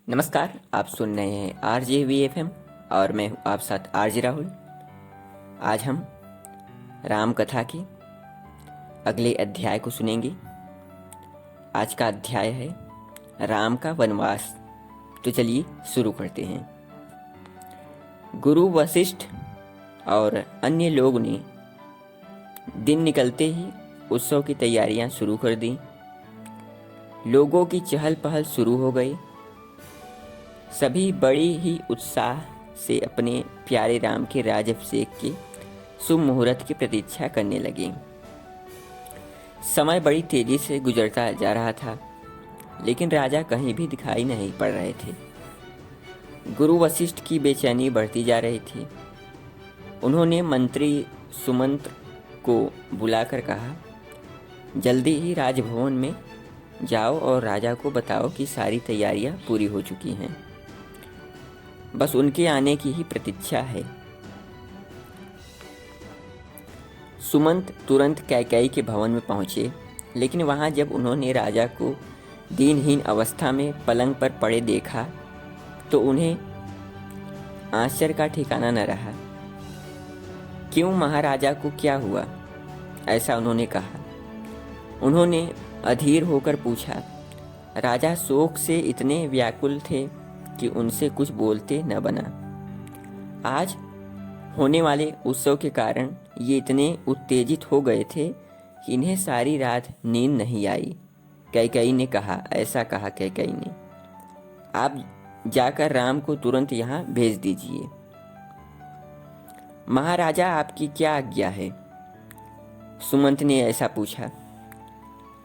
नमस्कार, आप सुन रहे हैं RJVFM और मैं हूँ आप साथ RJ राहुल। आज हम राम कथा के अगले अध्याय को सुनेंगे। आज का अध्याय है राम का वनवास। तो चलिए शुरू करते हैं। गुरु वशिष्ठ और अन्य लोग ने दिन निकलते ही उत्सव की तैयारियां शुरू कर दी। लोगों की चहल पहल शुरू हो गई। सभी बड़े ही उत्साह से अपने प्यारे राम के राज्याभिषेक के शुभ मुहूर्त की प्रतीक्षा करने लगे। समय बड़ी तेजी से गुजरता जा रहा था, लेकिन राजा कहीं भी दिखाई नहीं पड़ रहे थे। गुरु वशिष्ठ की बेचैनी बढ़ती जा रही थी। उन्होंने मंत्री सुमंत को बुलाकर कहा, जल्दी ही राजभवन में जाओ और राजा को बताओ कि सारी तैयारियां पूरी हो चुकी हैं। बस उनके आने की ही प्रतीक्षा है। सुमंत तुरंत कैकेयी के भवन में पहुंचे, लेकिन वहां जब उन्होंने राजा को दीनहीन अवस्था में पलंग पर पड़े देखा तो उन्हें आश्चर्य का ठिकाना न रहा। क्यों महाराजा को क्या हुआ? ऐसा उन्होंने कहा। उन्होंने अधीर होकर पूछा। राजा शोक से इतने व्याकुल थे कि उनसे कुछ बोलते न बना। आज होने वाले उत्सव के कारण ये इतने उत्तेजित हो गए थे कि इन्हें सारी रात नींद नहीं आई। कैकेयी ने कहा, ऐसा कहा कैकेयी ने, आप जाकर राम को तुरंत यहाँ भेज दीजिए। महाराजा, आपकी क्या आज्ञा है? सुमंत ने ऐसा पूछा।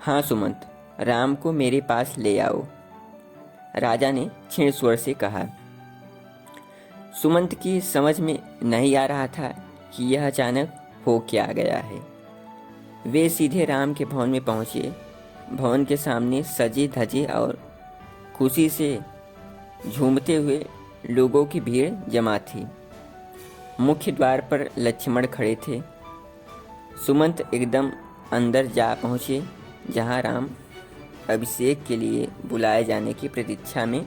हाँ सुमंत, राम को मेरे पास ले आओ, राजा ने क्षीण स्वर से कहा। सुमंत की समझ में नहीं आ रहा था कि यह अचानक हो क्या गया है। वे सीधे राम के भवन में पहुंचे। भवन के सामने सजे धजे और खुशी से झूमते हुए लोगों की भीड़ जमा थी। मुख्य द्वार पर लक्ष्मण खड़े थे। सुमंत एकदम अंदर जा पहुंचे, जहां राम अभिषेक के लिए बुलाए जाने की प्रतीक्षा में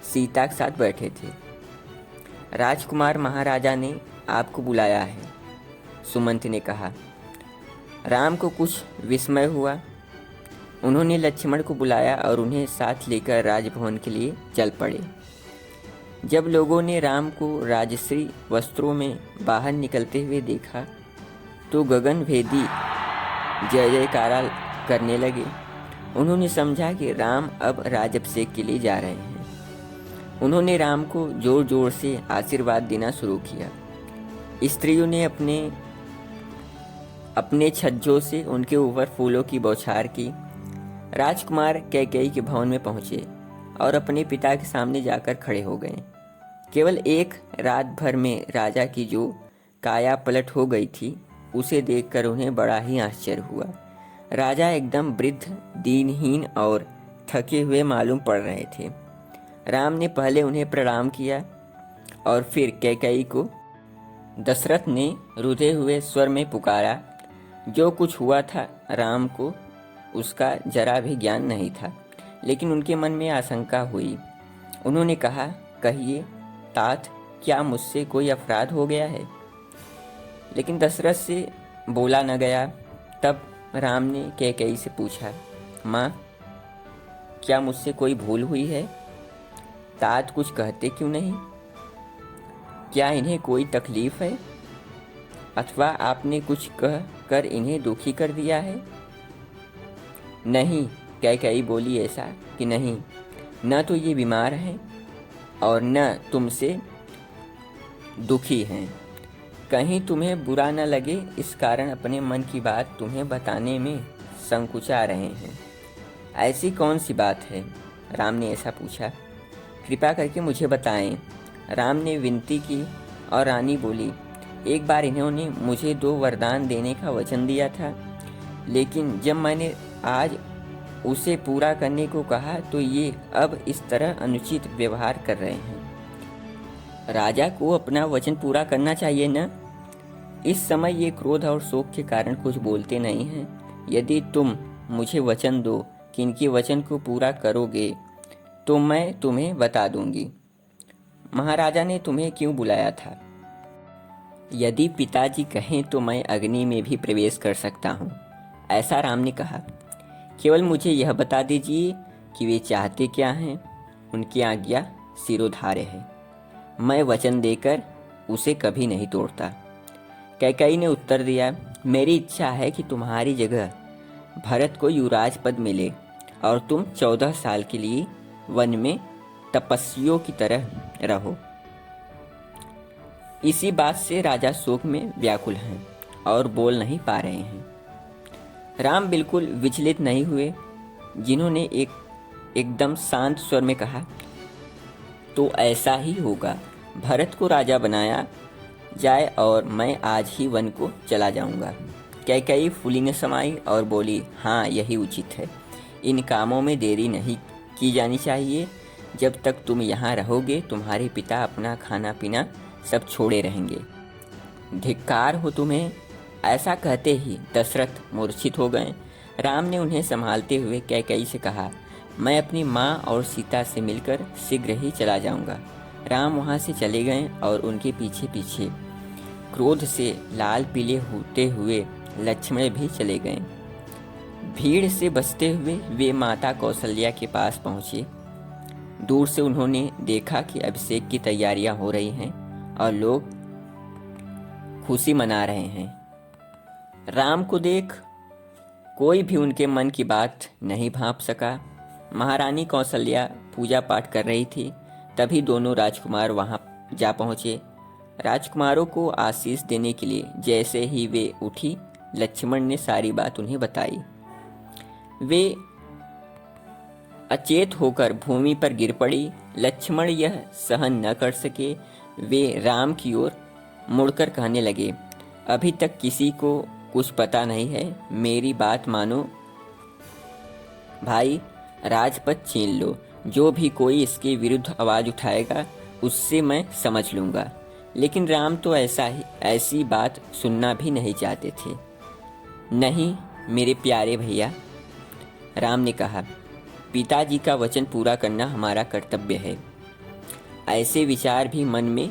सीता के साथ बैठे थे। राजकुमार, महाराजा ने आपको बुलाया है, सुमंत ने कहा। राम को कुछ विस्मय हुआ। उन्होंने लक्ष्मण को बुलाया और उन्हें साथ लेकर राजभवन के लिए चल पड़े। जब लोगों ने राम को राजश्री वस्त्रों में बाहर निकलते हुए देखा तो गगनभेदी जय जयकारा करने लगे। उन्होंने समझा कि राम अब राज्याभिषेक के लिए जा रहे हैं। उन्होंने राम को जोर जोर से आशीर्वाद देना शुरू किया। स्त्रियों ने अपने छज्जों से उनके ऊपर फूलों की बौछार की। राजकुमार कैकेयी के भवन में पहुंचे और अपने पिता के सामने जाकर खड़े हो गए। केवल एक रात भर में राजा की जो काया पलट हो गई थी, उसे देखकर उन्हें बड़ा ही आश्चर्य हुआ। राजा एकदम वृद्ध, दीनहीन और थके हुए मालूम पड़ रहे थे। राम ने पहले उन्हें प्रणाम किया और फिर कैकेयी को। दशरथ ने रुधे हुए स्वर में पुकारा। जो कुछ हुआ था राम को उसका जरा भी ज्ञान नहीं था, लेकिन उनके मन में आशंका हुई। उन्होंने कहा, कहिए तात, क्या मुझसे कोई अपराध हो गया है? लेकिन दशरथ से बोला न गया। तब राम ने कैकेयी से पूछा, माँ, क्या मुझसे कोई भूल हुई है? तात कुछ कहते क्यों नहीं? क्या इन्हें कोई तकलीफ है, अथवा आपने कुछ कह कर इन्हें दुखी कर दिया है? नहीं, कैकेयी बोली, ऐसा कि नहीं, न तो ये बीमार हैं और न तुमसे दुखी हैं। कहीं तुम्हें बुरा न लगे, इस कारण अपने मन की बात तुम्हें बताने में संकुचा रहे हैं। ऐसी कौन सी बात है? राम ने ऐसा पूछा। कृपा करके मुझे बताएं, राम ने विनती की और रानी बोली, एक बार इन्होंने मुझे 2 वरदान देने का वचन दिया था, लेकिन जब मैंने आज उसे पूरा करने को कहा तो ये अब इस तरह अनुचित व्यवहार कर रहे हैं। राजा को अपना वचन पूरा करना चाहिए न? इस समय ये क्रोध और शोक के कारण कुछ बोलते नहीं हैं। यदि तुम मुझे वचन दो कि इनके वचन को पूरा करोगे तो मैं तुम्हें बता दूंगी। महाराजा ने तुम्हें क्यों बुलाया था? यदि पिताजी कहें तो मैं अग्नि में भी प्रवेश कर सकता हूँ, ऐसा राम ने कहा। केवल मुझे यह बता दीजिए कि वे चाहते क्या हैं। उनकी आज्ञा सिरोधार्य है। मैं वचन देकर उसे कभी नहीं तोड़ता। कैकेयी ने उत्तर दिया, मेरी इच्छा है कि तुम्हारी जगह भरत को युवराज पद मिले और तुम 14 साल के लिए वन में तपस्वियों की तरह रहो। इसी बात से राजा शोक में व्याकुल हैं और बोल नहीं पा रहे हैं। राम बिल्कुल विचलित नहीं हुए। जिन्होंने एकदम शांत स्वर में कहा, तो ऐसा ही होगा। भरत को राजा बनाया जाए और मैं आज ही वन को चला जाऊंगा। कैकेयी फूली ने समाई और बोली, हाँ, यही उचित है। इन कामों में देरी नहीं की जानी चाहिए। जब तक तुम यहाँ रहोगे तुम्हारे पिता अपना खाना पीना सब छोड़े रहेंगे। धिक्कार हो तुम्हें। ऐसा कहते ही दशरथ मूर्छित हो गए। राम ने उन्हें संभालते हुए कैकेयी से कहा, मैं अपनी माँ और सीता से मिलकर शीघ्र ही चला जाऊंगा। राम वहाँ से चले गए और उनके पीछे पीछे क्रोध से लाल पीले होते हुए लक्ष्मण भी चले गए। भीड़ से बचते हुए वे माता कौशल्या के पास पहुँचे। दूर से उन्होंने देखा कि अभिषेक की तैयारियां हो रही हैं और लोग खुशी मना रहे हैं। राम को देख कोई भी उनके मन की बात नहीं भांप सका। महारानी कौशल्या पूजा पाठ कर रही थी। तभी दोनों राजकुमार वहां जा पहुंचे। राजकुमारों को आशीष देने के लिए जैसे ही वे उठी, लक्ष्मण ने सारी बात उन्हें बताई। वे अचेत होकर भूमि पर गिर पड़ी। लक्ष्मण यह सहन न कर सके। वे राम की ओर मुड़कर कहने लगे, अभी तक किसी को कुछ पता नहीं है। मेरी बात मानो भाई, राजपद छीन लो। जो भी कोई इसके विरुद्ध आवाज उठाएगा उससे मैं समझ लूँगा। लेकिन राम तो ऐसी बात सुनना भी नहीं चाहते थे। नहीं मेरे प्यारे भैया, राम ने कहा, पिताजी का वचन पूरा करना हमारा कर्तव्य है। ऐसे विचार भी मन में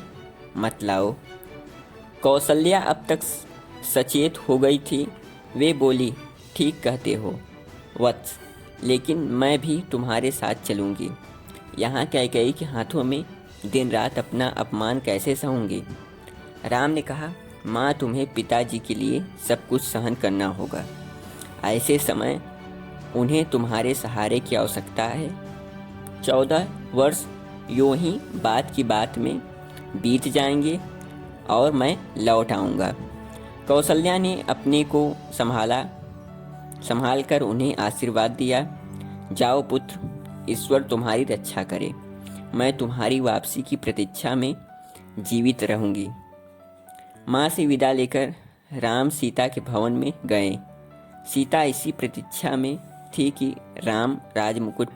मत लाओ। कौशल्या अब तक सचेत हो गई थी। वे बोली, ठीक कहते हो वत्स, लेकिन मैं भी तुम्हारे साथ चलूँगी। यहाँ कैकेयी के हाथों में दिन रात अपना अपमान कैसे सहूँगी? राम ने कहा, माँ, तुम्हें पिताजी के लिए सब कुछ सहन करना होगा। ऐसे समय उन्हें तुम्हारे सहारे की आवश्यकता है। 14 वर्ष यूं ही बात की बात में बीत जाएंगे और मैं लौट आऊँगा। कौशल्या ने अपने को संभाल कर उन्हें आशीर्वाद दिया। जाओ पुत्र, ईश्वर तुम्हारी रक्षा करे। मैं तुम्हारी वापसी की प्रतीक्षा में जीवित रहूँगी। माँ से विदा लेकर राम सीता के भवन में गए। सीता इसी प्रतीक्षा में थी कि राम राजमुकुट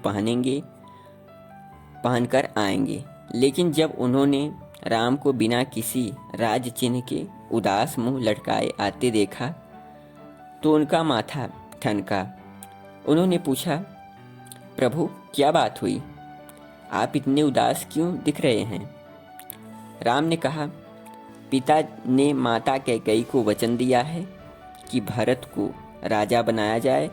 पहनकर आएंगे। लेकिन जब उन्होंने राम को बिना किसी राज चिन्ह के उदास मुंह लटकाए आते देखा तो उनका माथा ठनका। उन्होंने पूछा, प्रभु, क्या बात हुई? आप इतने उदास क्यों दिख रहे हैं? राम ने कहा, पिता ने माता कैकेयी को वचन दिया है कि भरत को राजा बनाया जाए।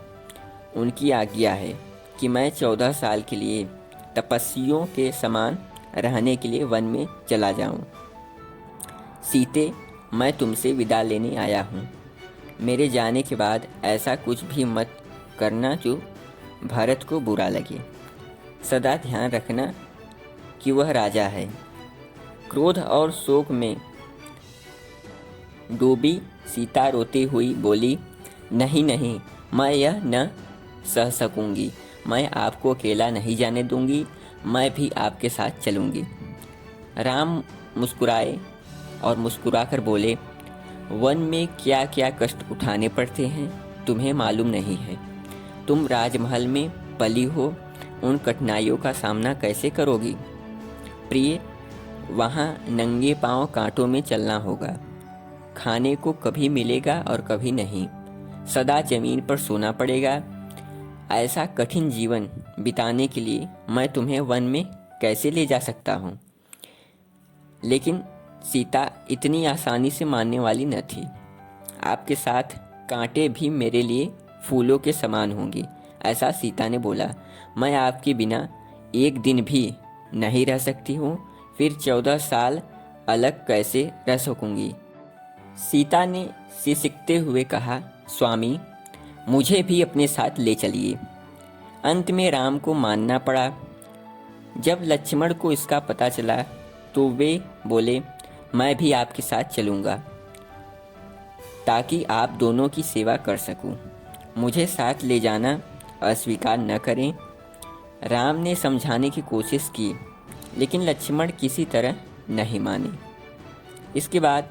उनकी आज्ञा है कि मैं 14 साल के लिए तपस्वियों के समान रहने के लिए वन में चला जाऊं। सीते, मैं तुमसे विदा लेने आया हूं। मेरे जाने के बाद ऐसा कुछ भी मत करना जो भरत को बुरा लगे। सदा ध्यान रखना कि वह राजा है। क्रोध और शोक में डूबी सीता रोती हुई बोली, नहीं नहीं, मैं यह न सह सकूंगी। मैं आपको अकेला नहीं जाने दूंगी। मैं भी आपके साथ चलूंगी। राम मुस्कुराए और मुस्कुराकर बोले, वन में क्या क्या कष्ट उठाने पड़ते हैं तुम्हें मालूम नहीं है। तुम राजमहल में पली हो, उन कठिनाइयों का सामना कैसे करोगी? प्रिय, वहाँ नंगे पांव कांटों में चलना होगा। खाने को कभी मिलेगा और कभी नहीं। सदा जमीन पर सोना पड़ेगा। ऐसा कठिन जीवन बिताने के लिए मैं तुम्हें वन में कैसे ले जा सकता हूँ। लेकिन सीता इतनी आसानी से मानने वाली न थी। आपके साथ कांटे भी मेरे लिए फूलों के समान होंगे, ऐसा सीता ने बोला। मैं आपके बिना एक दिन भी नहीं रह सकती हूँ, फिर 14 साल अलग कैसे रह सकूंगी। सीता ने सिसकते हुए कहा, स्वामी मुझे भी अपने साथ ले चलिए। अंत में राम को मानना पड़ा। जब लक्ष्मण को इसका पता चला तो वे बोले, मैं भी आपके साथ चलूँगा ताकि आप दोनों की सेवा कर सकूं। मुझे साथ ले जाना अस्वीकार न करें। राम ने समझाने की कोशिश की, लेकिन लक्ष्मण किसी तरह नहीं माने। इसके बाद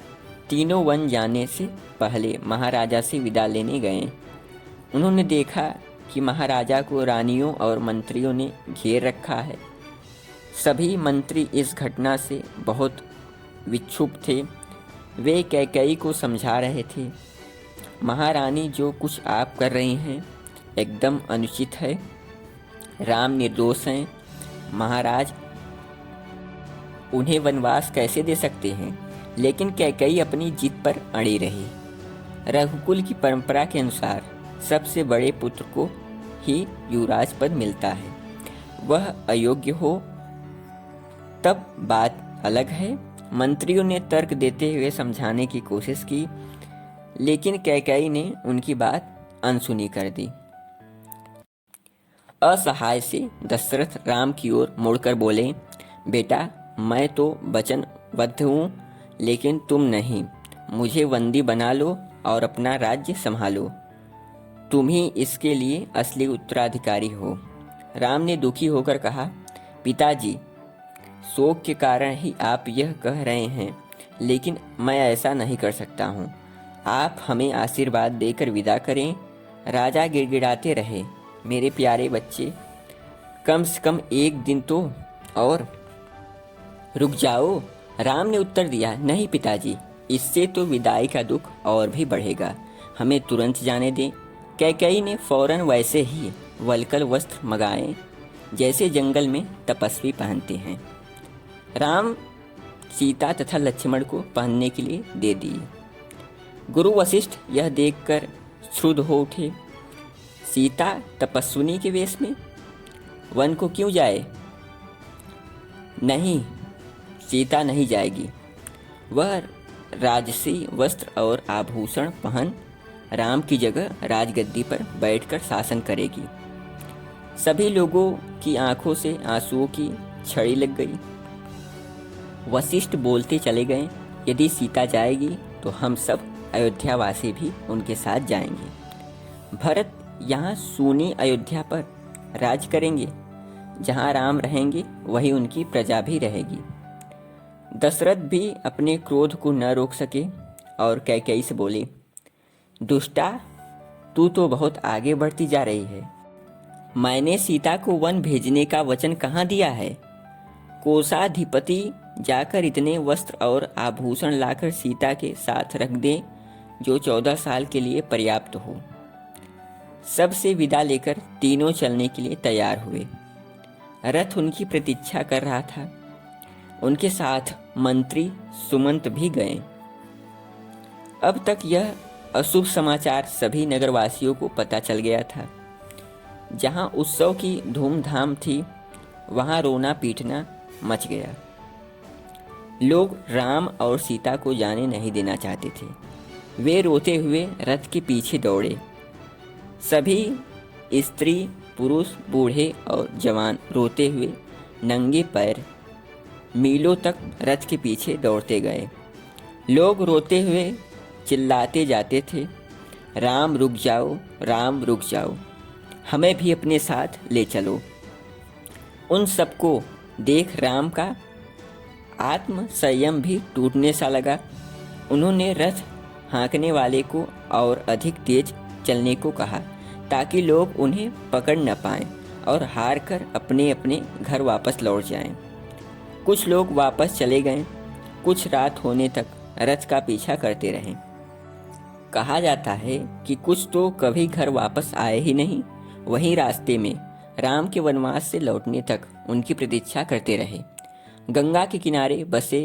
तीनों वन जाने से पहले महाराजा से विदा लेने गए। उन्होंने देखा कि महाराजा को रानियों और मंत्रियों ने घेर रखा है। सभी मंत्री इस घटना से बहुत विक्षुब्ध थे। वे कैकेयी को समझा रहे थे, महारानी जो कुछ आप कर रही हैं एकदम अनुचित है। राम निर्दोष हैं, महाराज उन्हें वनवास कैसे दे सकते हैं। लेकिन कैकेयी अपनी जिद पर अड़ी रही। रघुकुल की परंपरा के अनुसार सबसे बड़े पुत्र को ही युवराज पद मिलता है। वह अयोग्य हो तब बात अलग है। मंत्रियों ने तर्क देते हुए समझाने की कोशिश की, लेकिन कैकेयी ने उनकी बात अनसुनी कर दी। असहाय से दशरथ राम की ओर मुड़कर बोले, बेटा मैं तो वचनबद्ध हूँ, लेकिन तुम नहीं। मुझे बंदी बना लो और अपना राज्य संभालो। तुम ही इसके लिए असली उत्तराधिकारी हो। राम ने दुखी होकर कहा, पिताजी शोक के कारण ही आप यह कह रहे हैं, लेकिन मैं ऐसा नहीं कर सकता हूँ। आप हमें आशीर्वाद देकर विदा करें। राजा गिड़गिड़ाते रहे, मेरे प्यारे बच्चे कम से कम एक दिन तो और रुक जाओ। राम ने उत्तर दिया, नहीं पिताजी, इससे तो विदाई का दुख और भी बढ़ेगा। हमें तुरंत जाने दें। कैकेयी ने फौरन वैसे ही वल्कल वस्त्र मंगाए जैसे जंगल में तपस्वी पहनते हैं। राम सीता तथा लक्ष्मण को पहनने के लिए दे दिए। गुरु वशिष्ठ यह देखकर क्षुब्ध हो उठे। सीता तपस्विनी के वेश में वन को क्यों जाए? नहीं, सीता नहीं जाएगी। वह राजसी वस्त्र और आभूषण पहन राम की जगह राजगद्दी पर बैठकर शासन करेगी। सभी लोगों की आंखों से आंसुओं की छड़ी लग गई। वशिष्ठ बोलते चले गए, यदि सीता जाएगी तो हम सब अयोध्यावासी भी उनके साथ जाएंगे। भरत यहाँ सूनी अयोध्या पर राज करेंगे। जहाँ राम रहेंगे वहीं उनकी प्रजा भी रहेगी। दशरथ भी अपने क्रोध को न रोक सके और कैकेयी से बोले, दुष्टा तू तो बहुत आगे बढ़ती जा रही है। मैंने सीता को वन भेजने का वचन कहाँ दिया है? कोषाधिपति जाकर इतने वस्त्र और आभूषण लाकर सीता के साथ रख दे जो 14 साल के लिए पर्याप्त हो। सबसे विदा लेकर तीनों चलने के लिए तैयार हुए। रथ उनकी प्रतीक्षा कर रहा था। उनके साथ मंत्री सुमंत भी गए। अब तक यह अशुभ समाचार सभी नगरवासियों को पता चल गया था। जहां उत्सव की धूमधाम थी, वहां रोना पीटना मच गया। लोग राम और सीता को जाने नहीं देना चाहते थे। वे रोते हुए रथ के पीछे दौड़े। सभी स्त्री, पुरुष, बूढ़े और जवान रोते हुए नंगे पैर मीलों तक रथ के पीछे दौड़ते गए। लोग रोते हुए चिल्लाते जाते थे, राम रुक जाओ, राम रुक जाओ, हमें भी अपने साथ ले चलो। उन सबको देख राम का आत्म संयम भी टूटने सा लगा। उन्होंने रथ हाँकने वाले को और अधिक तेज चलने को कहा ताकि लोग उन्हें पकड़ न पाएं और हार कर अपने अपने घर वापस लौट जाएं। कुछ लोग वापस चले गए। कुछ रात होने तक रथ का पीछा करते रहे। कहा जाता है कि कुछ तो कभी घर वापस आए ही नहीं। वहीं रास्ते में राम के वनवास से लौटने तक उनकी प्रतीक्षा करते रहे। गंगा के किनारे बसे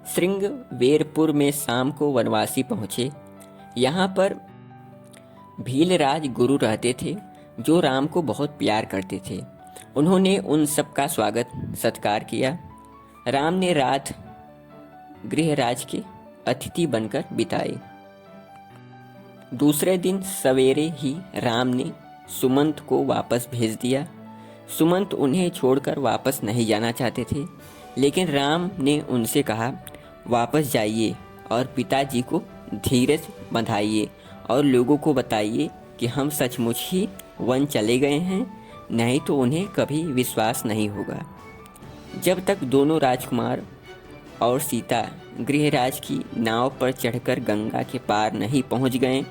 श्रृंगवेरपुर में शाम को वनवासी पहुंचे। यहाँ पर भीलराज गुरु रहते थे जो राम को बहुत प्यार करते थे। उन्होंने उन सब का स्वागत सत्कार किया। राम ने रात गृहराज के अतिथि बनकर बिताई। दूसरे दिन सवेरे ही राम ने सुमंत को वापस भेज दिया। सुमंत उन्हें छोड़कर वापस नहीं जाना चाहते थे, लेकिन राम ने उनसे कहा, वापस जाइए और पिताजी को धीरज बंधाइए और लोगों को बताइए कि हम सचमुच ही वन चले गए हैं, नहीं तो उन्हें कभी विश्वास नहीं होगा। जब तक दोनों राजकुमार और सीता गृहराज की नाव पर चढ़कर गंगा के पार नहीं पहुंच गए,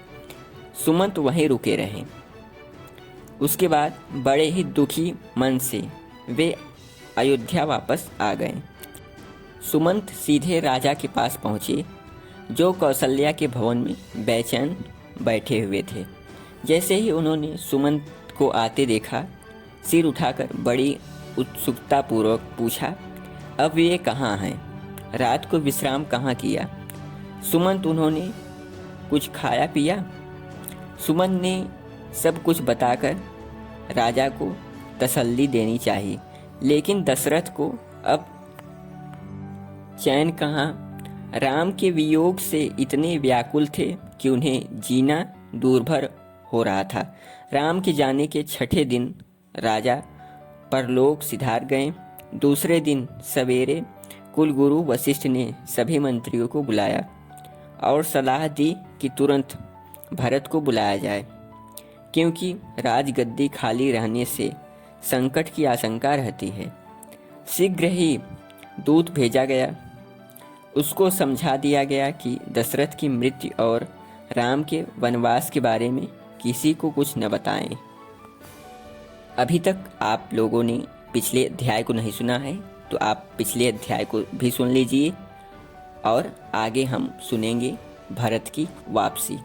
सुमंत वहीं रुके रहे। उसके बाद बड़े ही दुखी मन से वे अयोध्या वापस आ गए। सुमंत सीधे राजा के पास पहुँचे, जो कौशल्या के भवन में बेचैन बैठे हुए थे। जैसे ही उन्होंने सुमंत को आते देखा, सिर उठाकर बड़ी उत्सुकतापूर्वक पूछा, अब ये कहाँ हैं? रात को विश्राम कहाँ किया? सुमंत, उन्होंने कुछ खाया पिया? सुमंत ने सब कुछ बताकर राजा को तसल्ली देनी चाहिए, लेकिन दशरथ को अब चैन कहाँ। राम के वियोग से इतने व्याकुल थे कि उन्हें जीना दूरभर हो रहा था। राम के जाने के छठे दिन राजा परलोक सिधार गए। दूसरे दिन सवेरे कुलगुरु वशिष्ठ ने सभी मंत्रियों को बुलाया और सलाह दी कि तुरंत भरत को बुलाया जाए, क्योंकि राजगद्दी खाली रहने से संकट की आशंका रहती है। शीघ्र ही दूत भेजा गया। उसको समझा दिया गया कि दशरथ की मृत्यु और राम के वनवास के बारे में किसी को कुछ न बताएं। अभी तक आप लोगों ने पिछले अध्याय को नहीं सुना है तो आप पिछले अध्याय को भी सुन लीजिए और आगे हम सुनेंगे भरत की वापसी।